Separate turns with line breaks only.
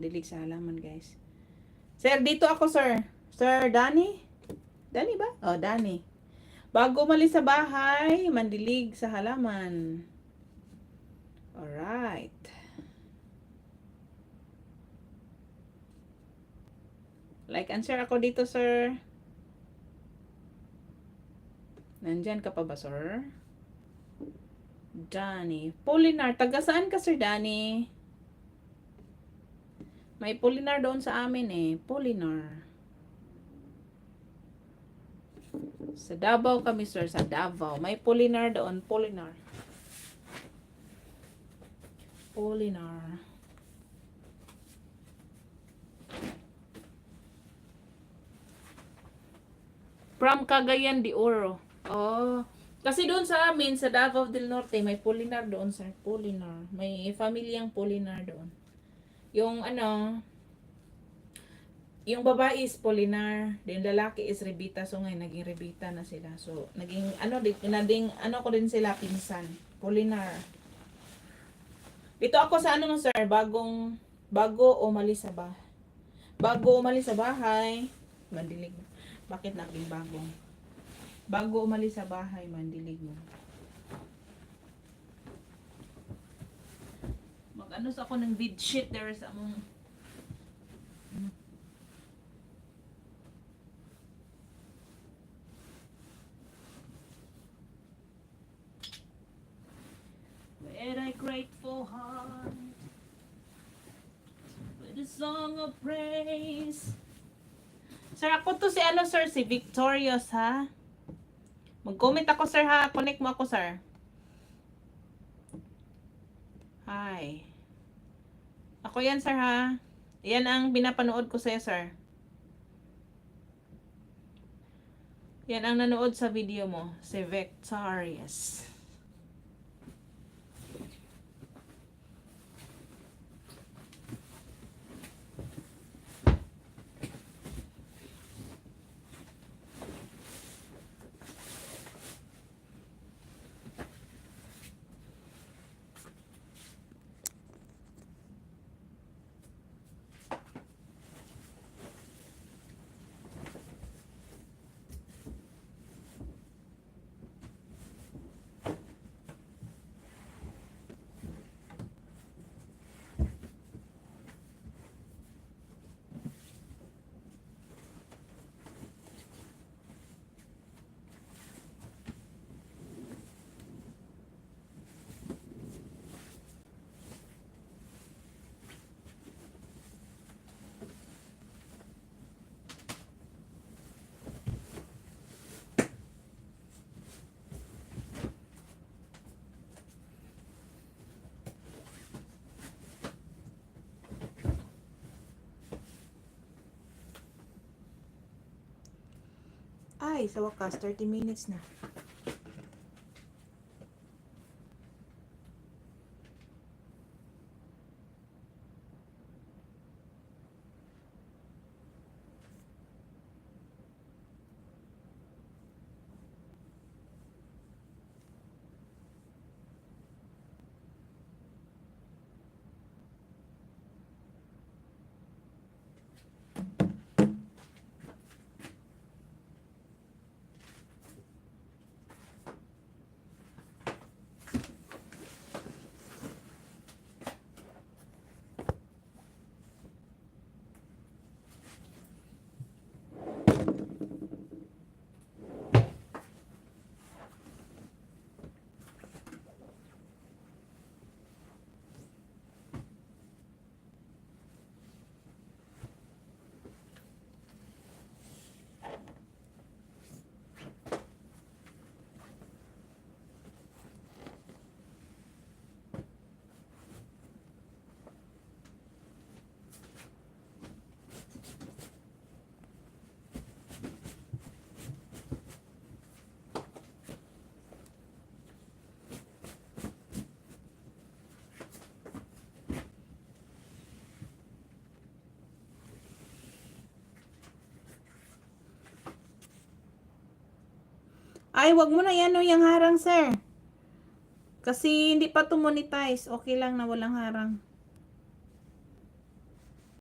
Dilig sa halaman, guys. Sir, dito ako, sir. Sir, Danny? Danny ba? Oh, Danny. Bago umalis sa bahay, mandilig sa halaman. Alright. Like and share ako dito, sir. Nandyan ka pa ba, sir? Danny. Polinar. Taga saan ka, sir Danny? May Polinar doon sa amin eh. Polinar. Sa Davao kami, sir. Sa Davao. May Polinar doon. Polinar. Polinar. From Cagayan de Oro. Oh. Kasi doon sa amin, sa Davao del Norte, may Polinar doon, sir. Polinar. May pamilyang Polinar doon. Yung ano, yung babae is Polinar, din lalaki is Revita. So ngayon naging Revita na sila. So naging ano ko din sila pinsan, Polinar. Dito ako sa ano sir, bago umalis sa bahay. Bago umalis sa bahay, mandilig. Bakit naging bagong? Bago umalis sa bahay, mandilig mo. Mag-ano sa ako ng bedsheet there sa among with a grateful heart, with a song of praise. Sir, ako to si ano sir, si Victorious ha. Mag-comment ako sir ha, connect mo ako sir. Hi. Ako yan sir ha. Yan ang pinapanood ko sa'yo sir. Yan ang nanood sa video mo, si Victorious. Ay, sa wakas, 30 minutes na. Ay, wag mo na yan o yung harang, sir. Kasi hindi pa to monetize. Okay lang na walang harang.